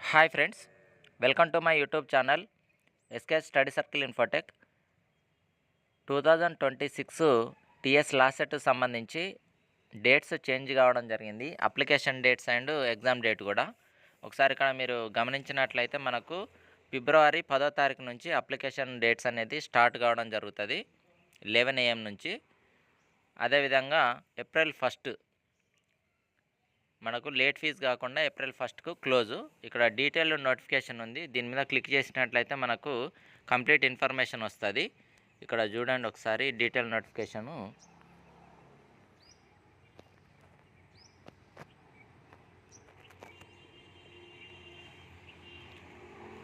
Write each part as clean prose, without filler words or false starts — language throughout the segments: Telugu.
Hi friends, welcome to my YouTube channel SK study circle infotech. 2026 TS LAWCET సంబంధించి డేట్స్ చేంజ్ కావడం జరిగింది. Application dates and exam date కూడా ఒకసారి ఇక్కడ మీరు గమనించినట్లయితే మనకు ఫిబ్రవరి 10వ తారీఖు నుంచి అప్లికేషన్ డేట్స్ అనేది స్టార్ట్ కావడం జరుగుతుంది 11 AM నుంచి. అదేవిధంగా ఏప్రిల్ 1 మనకు లేట్ ఫీజు కాకుండా ఏప్రిల్ 1కు క్లోజు. ఇక్కడ డీటెయిల్డ్ నోటిఫికేషన్ ఉంది, దీని మీద క్లిక్ చేసినట్లయితే మనకు కంప్లీట్ ఇన్ఫర్మేషన్ వస్తుంది. ఇక్కడ చూడండి ఒకసారి డీటెయిల్ నోటిఫికేషను.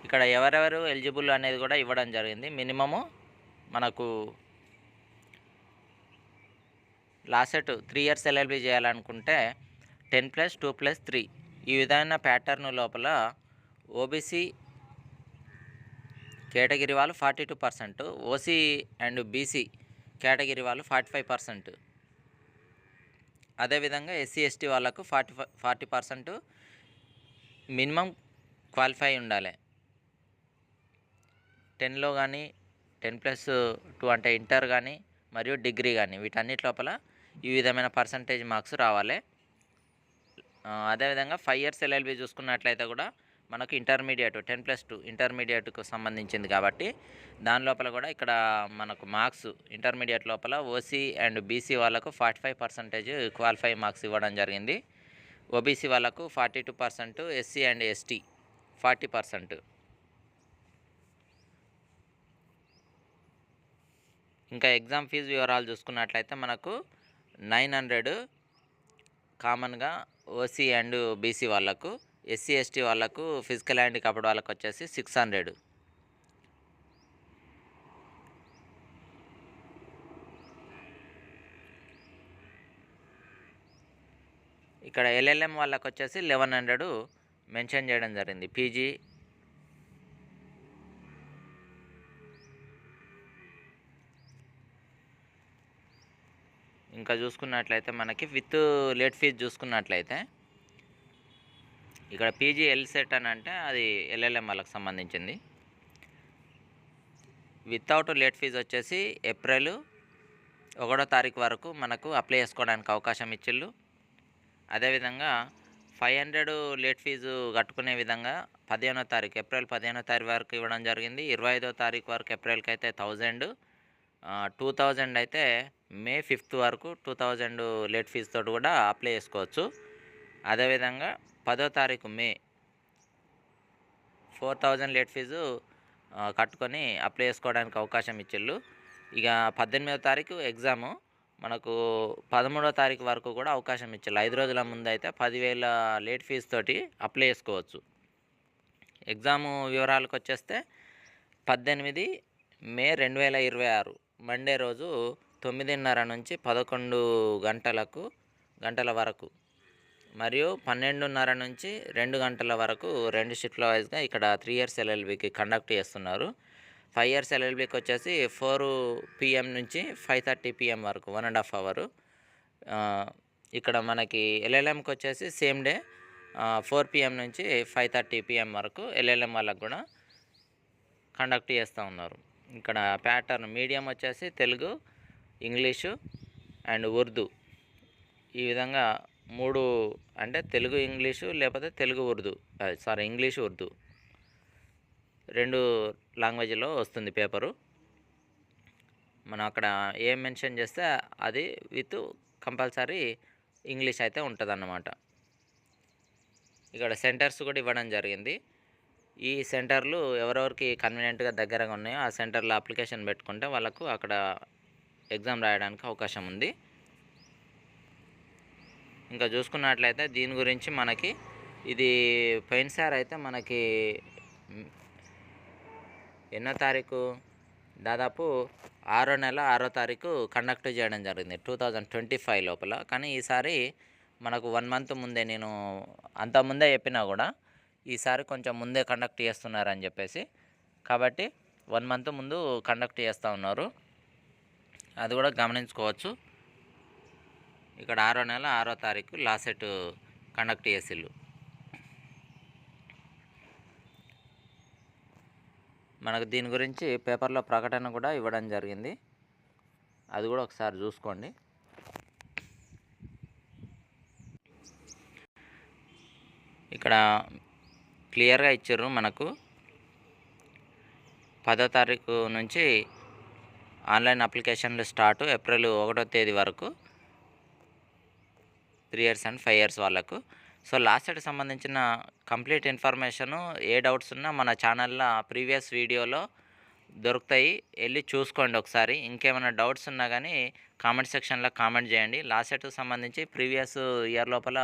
ఇక్కడ ఎవరెవరు ఎలిజిబుల్ అనేది కూడా ఇవ్వడం జరిగింది. మినిమము మనకు లాస్ట్ సెట్ 3 years ఎల్ఎల్బి చేయాలనుకుంటే 10+2+3 ఈ విధమైన ప్యాటర్న్ లోపల ఓబీసీ కేటగిరీ వాళ్ళు 42%, ఓసీ అండ్ బీసీ కేటగిరీ వాళ్ళు 45%, అదేవిధంగా ఎస్సీ ఎస్టీ వాళ్ళకు 40% మినిమం క్వాలిఫై ఉండాలి. 10లో కానీ 10+2 అంటే ఇంటర్ కానీ మరియు డిగ్రీ కానీ వీటన్నిటి లోపల ఈ విధమైన పర్సంటేజ్ మార్క్స్ రావాలి. అదేవిధంగా 5 years ఎల్ఎల్బి చూసుకున్నట్లయితే కూడా మనకు ఇంటర్మీడియట్ 10+2 ఇంటర్మీడియట్కు సంబంధించింది కాబట్టి దాని లోపల కూడా ఇక్కడ మనకు మార్క్స్ ఇంటర్మీడియట్ లోపల ఓసీ అండ్ బీసీ వాళ్ళకు 45% క్వాలిఫై మార్క్స్ ఇవ్వడం జరిగింది. ఓబీసీ వాళ్ళకు 42%, ఎస్సీ అండ్ ఎస్టీ 40%. ఇంకా ఎగ్జామ్ ఫీజు వివరాలు చూసుకున్నట్లయితే మనకు 900 కామన్గా ఓసీ అండ్ బీసీ వాళ్ళకు, ఎస్సీ ఎస్టీ వాళ్ళకు, ఫిజికల్ హ్యాండిక్యాప్డ్ వాళ్ళకు వచ్చేసి 600. ఇక్కడ ఎల్ఎల్ఎం వాళ్ళకు వచ్చేసి 1100 మెన్షన్ చేయడం జరిగింది. పీజీ ఇంకా చూసుకున్నట్లయితే మనకి విత్ లేట్ ఫీజు చూసుకున్నట్లయితే ఇక్కడ పీజీ ఎల్ సెట్ అని అంటే అది ఎల్ఎల్ఎం వాళ్ళకి సంబంధించింది. వితౌట్ లేట్ ఫీజు వచ్చేసి ఏప్రిల్ 1వ తారీఖు వరకు మనకు అప్లై చేసుకోవడానికి అవకాశం ఇచ్చిళ్ళు. అదేవిధంగా 500 లేట్ ఫీజు కట్టుకునే విధంగా ఏప్రిల్ 15వ తారీఖు వరకు ఇవ్వడం జరిగింది. 25వ తారీఖు వరకు ఏప్రిల్కి అయితే 1000, 2000 అయితే మే 5th వరకు 2000 లేట్ ఫీజు తోటి కూడా అప్లై చేసుకోవచ్చు. అదేవిధంగా 10వ తారీఖు మే 4000 లేట్ ఫీజు కట్టుకొని అప్లై చేసుకోవడానికి అవకాశం ఇచ్చిళ్ళు. ఇక 18వ తారీఖు ఎగ్జాము మనకు 13వ తారీఖు వరకు కూడా అవకాశం ఇచ్చిళ్ళు. 5 రోజుల ముందు అయితే 10,000 లేట్ ఫీజు తోటి అప్లై చేసుకోవచ్చు. ఎగ్జాము వివరాలకు వచ్చేస్తే 18 మే 2026 మండే రోజు 9:30 నుంచి 11 గంటల వరకు మరియు 12:30 నుంచి 2 గంటల వరకు 2 షిఫ్ట్ల వైజ్గా ఇక్కడ 3 years ఎల్ఎల్బికి కండక్ట్ చేస్తున్నారు. 5 years ఎల్ఎల్బికి వచ్చేసి 4 PM నుంచి 5:30 PM వరకు 1.5 hour. ఇక్కడ మనకి ఎల్ఎల్ఎంకి వచ్చేసి సేమ్ డే 4 PM నుంచి 5:30 PM వరకు ఎల్ఎల్ఎం వాళ్ళకు కూడా కండక్ట్ చేస్తూ ఉన్నారు. ఇక్కడ ప్యాటర్న్ మీడియం వచ్చేసి తెలుగు, ఇంగ్లీషు అండ్ ఉర్దూ ఈ విధంగా 3 అంటే తెలుగు ఇంగ్లీషు లేకపోతే తెలుగు ఉర్దూ ఇంగ్లీషు ఉర్దూ 2 లాంగ్వేజ్లో వస్తుంది పేపరు. మనం అక్కడ ఏం మెన్షన్ చేస్తే అది విత్ కంపల్సరీ ఇంగ్లీష్ అయితే ఉంటుందన్నమాట. ఇక్కడ సెంటర్స్ కూడా ఇవ్వడం జరిగింది. ఈ సెంటర్లు ఎవరెవరికి కన్వీనియంట్గా దగ్గరగా ఉన్నాయో ఆ సెంటర్లో అప్లికేషన్ పెట్టుకుంటే వాళ్ళకు అక్కడ ఎగ్జామ్ రాయడానికి అవకాశం ఉంది. ఇంకా చూసుకున్నట్లయితే దీని గురించి మనకి ఇది పోయినసారి అయితే మనకి ఎన్నో తారీఖు దాదాపు 6వ నెల 6వ తారీఖు కండక్ట్ చేయడం జరిగింది 2025 లోపల. కానీ ఈసారి మనకు 1 month ముందే, నేను అంతకుముందే చెప్పినా కూడా ఈసారి కొంచెం ముందే కండక్ట్ చేస్తున్నారని చెప్పేసి, కాబట్టి 1 month ముందు కండక్ట్ చేస్తూ ఉన్నారు. అది కూడా గమనించుకోవచ్చు. ఇక్కడ 6వ నెల 6వ తారీఖు లాస్ట్ సెట్ కండక్ట్ చేసిళ్ళు. మనకు దీని గురించి పేపర్లో ప్రకటన కూడా ఇవ్వడం జరిగింది, అది కూడా ఒకసారి చూసుకోండి. ఇక్కడ క్లియర్గా ఇచ్చారు మనకు 10వ తారీఖు నుంచి ఆన్లైన్ అప్లికేషన్లు స్టార్ట్, ఏప్రిల్ 1వ తేదీ వరకు 3 years అండ్ 5 years వాళ్ళకు. సో లాస్ట్ సెట్కి సంబంధించిన కంప్లీట్ ఇన్ఫర్మేషను ఏ డౌట్స్ ఉన్నా మన ఛానల్లో ప్రీవియస్ వీడియోలో దొరుకుతాయి, వెళ్ళి చూసుకోండి ఒకసారి. ఇంకేమైనా డౌట్స్ ఉన్నా కానీ కామెంట్ సెక్షన్లో కామెంట్ చేయండి. లాస్ట్ సెట్కి సంబంధించి ప్రీవియస్ ఇయర్ లోపల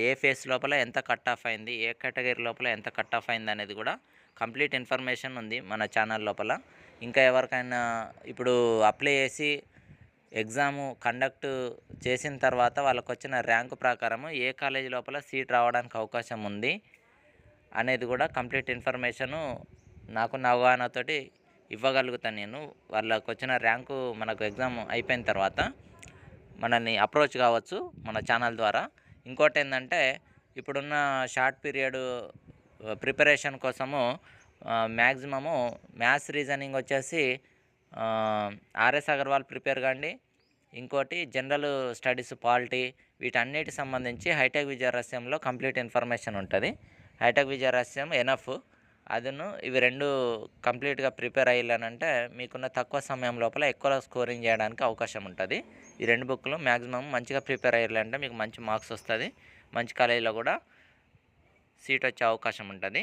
ఏ ఫేస్ లోపల ఎంత కట్ ఆఫ్ అయింది, ఏ కేటగిరీ లోపల ఎంత కట్ ఆఫ్ అయింది అనేది కూడా కంప్లీట్ ఇన్ఫర్మేషన్ ఉంది మన ఛానల్ లోపల. ఇంకా ఎవరికైనా ఇప్పుడు అప్లై చేసి ఎగ్జాము కండక్ట్ చేసిన తర్వాత వాళ్ళకు వచ్చిన ర్యాంకు ప్రకారము ఏ కాలేజీ లోపల సీట్ రావడానికి అవకాశం ఉంది అనేది కూడా కంప్లీట్ ఇన్ఫర్మేషను నాకున్న అవగాహనతోటి ఇవ్వగలుగుతాను నేను. వాళ్ళకు వచ్చిన ర్యాంకు మనకు ఎగ్జామ్ అయిపోయిన తర్వాత మనల్ని అప్రోచ్ కావచ్చు మన ఛానల్ ద్వారా. ఇంకోటి ఏంటంటే ఇప్పుడున్న షార్ట్ పీరియడ్ ప్రిపరేషన్ కోసము మ్యాక్సిమము మ్యాథ్స్ రీజనింగ్ వచ్చేసి ఆర్ఎస్ అగర్వాల్ ప్రిపేర్ కాండి. ఇంకోటి జనరల్ స్టడీస్ పాలిటీ, వీటన్నిటికి సంబంధించి హైటెక్ విజయరహస్యంలో కంప్లీట్ ఇన్ఫర్మేషన్ ఉంటుంది. హైటెక్ విజయరహస్యం ఎనఫ్ అదును ఇవి రెండు కంప్లీట్గా ప్రిపేర్ అయ్యానంటే మీకున్న తక్కువ సమయం లోపల ఎక్కువ స్కోరింగ్ చేయడానికి అవకాశం ఉంటుంది. ఈ రెండు బుక్లు మ్యాక్సిమం మంచిగా ప్రిపేర్ అయ్యాలంటే మీకు మంచి మార్క్స్ వస్తుంది, మంచి కాలేజీలో కూడా సీట్ వచ్చే అవకాశం ఉంటుంది.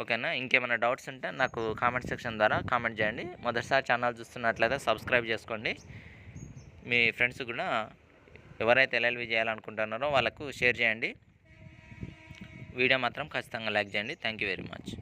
ఓకేనా? ఇంకేమైనా డౌట్స్ ఉంటే నాకు కామెంట్ సెక్షన్ ద్వారా కామెంట్ చేయండి. మొదటిసారి ఛానల్ చూస్తున్నట్లయితే సబ్స్క్రైబ్ చేసుకోండి. మీ ఫ్రెండ్స్ కూడా ఎవరైతే ఎల్ఎల్బి చేయాలనుకుంటున్నారో వాళ్ళకు షేర్ చేయండి. వీడియో మాత్రం ఖచ్చితంగా లైక్ చేయండి. Thank you very much.